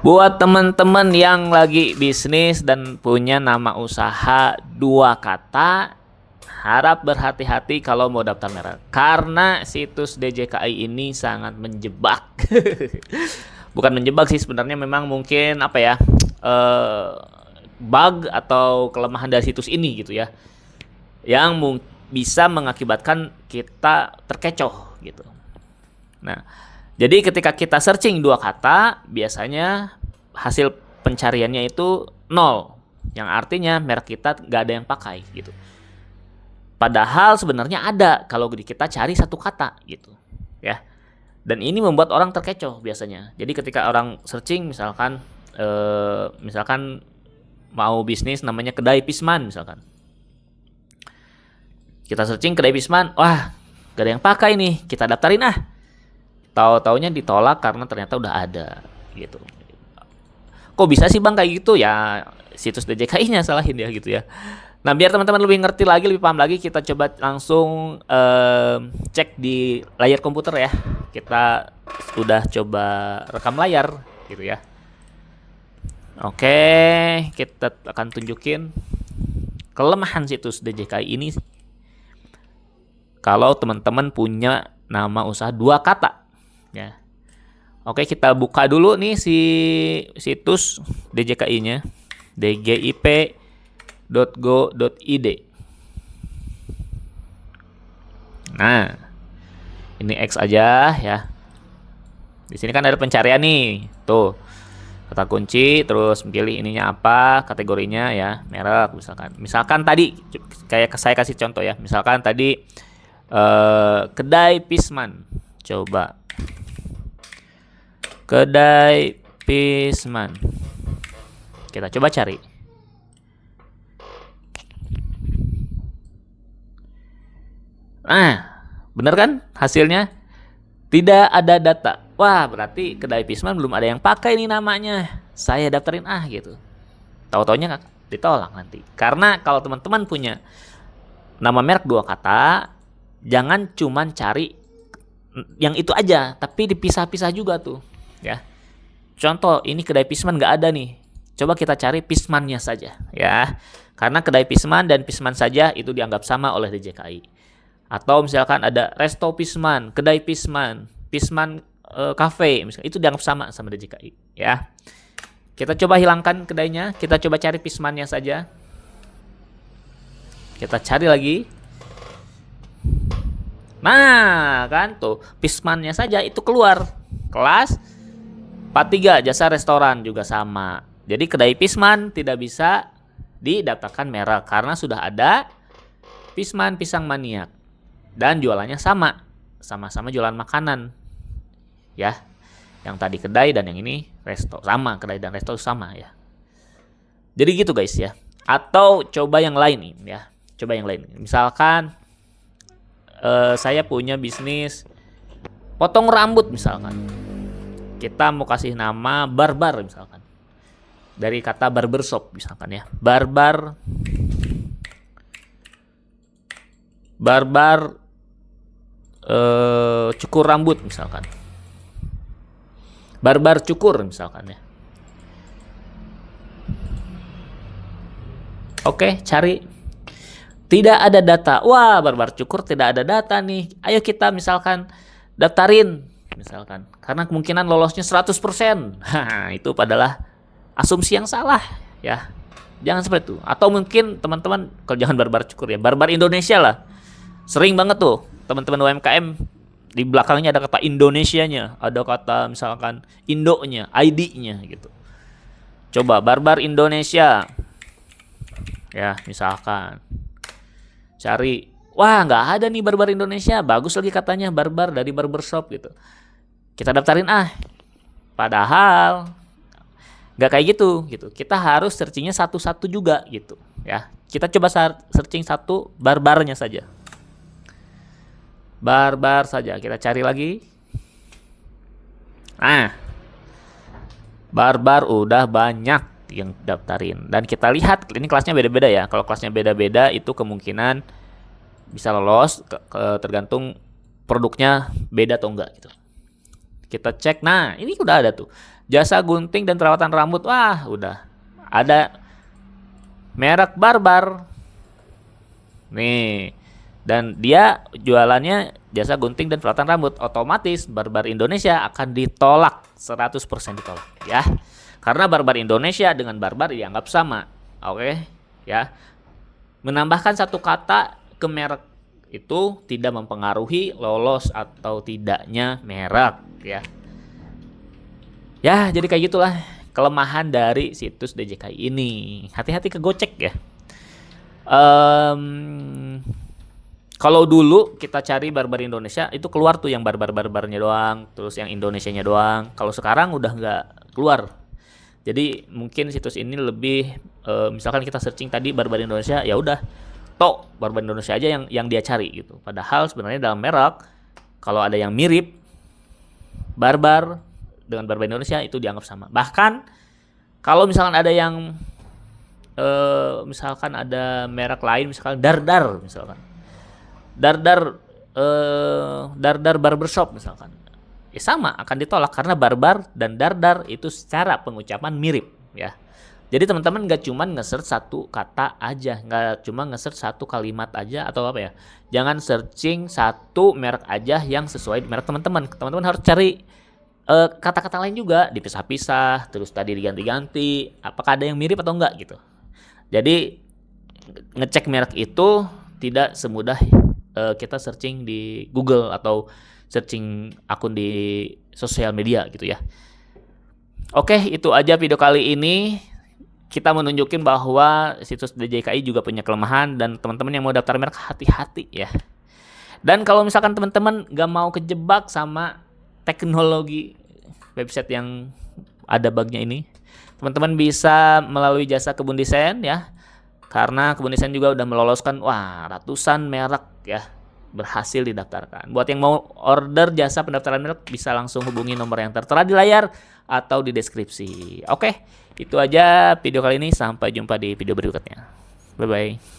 Buat teman-teman yang lagi bisnis dan punya nama usaha dua kata, harap berhati-hati kalau mau daftar merek. Karena situs DJKI ini sangat menjebak. Bukan menjebak sih sebenarnya, memang mungkin apa ya, bug atau kelemahan dari situs ini gitu ya, yang bisa mengakibatkan kita terkecoh gitu. Nah, jadi ketika kita searching dua kata, biasanya hasil pencariannya itu nol, yang artinya merek kita nggak ada yang pakai gitu. Padahal sebenarnya ada kalau kita cari satu kata gitu, ya. Dan ini membuat orang terkecoh biasanya. Jadi ketika orang searching misalkan mau bisnis namanya kedai Pisman misalkan. Kita searching kedai Pisman, wah, gak ada yang pakai nih, kita daftarin ah. Tahu-taunya ditolak karena ternyata udah ada gitu. Kok bisa sih Bang kayak gitu? Ya situs DJKI-nya salahin ya gitu ya. Nah, biar teman-teman lebih ngerti lagi, lebih paham lagi, kita coba langsung cek di layar komputer ya. Kita udah coba rekam layar gitu ya. Oke, kita akan tunjukin kelemahan situs DJKI ini kalau teman-teman punya nama usaha dua kata ya. Oke, kita buka dulu nih si situs DJKI-nya, dgip.go.id. Nah, ini X aja ya. Di sini kan ada pencarian nih, tuh kata kunci, terus pilih ininya apa, kategorinya ya, merek misalkan. Misalkan tadi kayak saya kasih contoh ya, misalkan tadi kedai Pisman, coba kedai Pisman, kita coba cari. Nah, bener kan hasilnya? Tidak ada data. Wah, berarti kedai Pisman belum ada yang pakai nih namanya. Saya daftarin gitu. Tahu-taunya ditolak nanti. Karena kalau teman-teman punya nama merek dua kata, jangan cuman cari yang itu aja, tapi dipisah-pisah juga tuh, ya. Contoh, ini kedai Pisman nggak ada nih. Coba kita cari Pismannya saja, ya. Karena kedai Pisman dan Pisman saja itu dianggap sama oleh DJKI. Atau misalkan ada Resto Pisman, kedai Pisman, Pisman Cafe, misalkan itu dianggap sama DJKI, ya. Kita coba hilangkan kedainya, kita coba cari Pismannya saja. Kita cari lagi. Nah, kan tuh Pismannya saja itu keluar. Kelas 43 jasa restoran juga sama. Jadi kedai Pisman tidak bisa didaftarkan merek karena sudah ada Pisman Pisang Maniak dan jualannya sama-sama jualan makanan. Ya. Yang tadi kedai dan yang ini resto, sama, kedai dan resto sama ya. Jadi gitu guys ya. Atau coba yang lain nih ya. Coba yang lain. Misalkan saya punya bisnis potong rambut misalkan. Kita mau kasih nama barbar misalkan. Dari kata barbershop misalkan ya. Barbar cukur rambut misalkan. Barbar cukur misalkan ya. Oke, cari. Tidak ada data. Wah, barbar cukur tidak ada data nih. Ayo kita misalkan daftarin misalkan. Karena kemungkinan lolosnya 100%. Itu adalah asumsi yang salah ya. Jangan seperti itu. Atau mungkin teman-teman kalau jangan barbar cukur ya, barbar Indonesia lah. Sering banget tuh teman-teman UMKM di belakangnya ada kata Indonesianya, ada kata misalkan Indonya, ID-nya gitu. Coba barbar Indonesia. Ya, misalkan cari, wah nggak ada nih barbar Indonesia, bagus lagi katanya barbar dari barbershop gitu. Kita daftarin padahal nggak kayak gitu. Kita harus searchingnya satu-satu juga gitu ya. Kita coba searching satu barbarnya saja. Barbar saja, kita cari lagi. Nah, barbar udah banyak yang daftarin dan kita lihat ini kelasnya beda-beda ya. Kalau kelasnya beda-beda itu kemungkinan bisa lolos tergantung produknya beda atau enggak gitu. Kita cek, nah ini udah ada tuh Jasa gunting dan perawatan rambut. Wah, udah ada merek Barbar. Nih. Dan dia jualannya jasa gunting dan perawatan rambut. Otomatis Barbar Indonesia akan ditolak, 100% ditolak ya. Karena Barbar Indonesia dengan Barbar dianggap sama. Oke, ya. Menambahkan satu kata ke merek itu tidak mempengaruhi lolos atau tidaknya merek ya. Ya, jadi kayak gitulah kelemahan dari situs DJKI ini. Hati-hati ke Gocek ya. Kalau dulu kita cari Barbar Indonesia itu keluar tuh yang barbarnya doang, terus yang Indonesianya doang. Kalau sekarang udah nggak keluar. Jadi mungkin situs ini lebih misalkan kita searching tadi Barbar Indonesia, ya udah tok Barbar Indonesia aja yang dia cari gitu. Padahal sebenarnya dalam merek kalau ada yang mirip Barbar dengan Barbar Indonesia itu dianggap sama. Bahkan kalau misalkan ada yang misalkan ada merek lain, misalkan Dardar misalkan. Dardar barbershop misalkan. Ya sama akan ditolak karena Barbar dan Dardar itu secara pengucapan mirip ya. Jadi teman-teman nggak cuma nge-search satu kata aja, nggak cuma nge-search satu kalimat aja atau apa ya. Jangan searching satu merek aja yang sesuai merek teman-teman. Teman-teman harus cari kata-kata lain juga, dipisah-pisah, terus tadi diganti-ganti, apakah ada yang mirip atau enggak gitu. Jadi ngecek merek itu tidak semudah kita searching di Google atau searching akun di sosial media gitu ya. Oke, itu aja video kali ini. Kita menunjukin bahwa situs DJKI juga punya kelemahan dan teman-teman yang mau daftar merek hati-hati ya. Dan kalau misalkan teman-teman gak mau kejebak sama teknologi website yang ada bugnya ini, teman-teman bisa melalui jasa Kebun Desain ya. Karena Kebun Desain juga udah meloloskan ratusan merek ya berhasil didaftarkan. Buat yang mau order jasa pendaftaran merek bisa langsung hubungi nomor yang tertera di layar atau di deskripsi. Oke, itu aja video kali ini. Sampai jumpa di video berikutnya. Bye bye.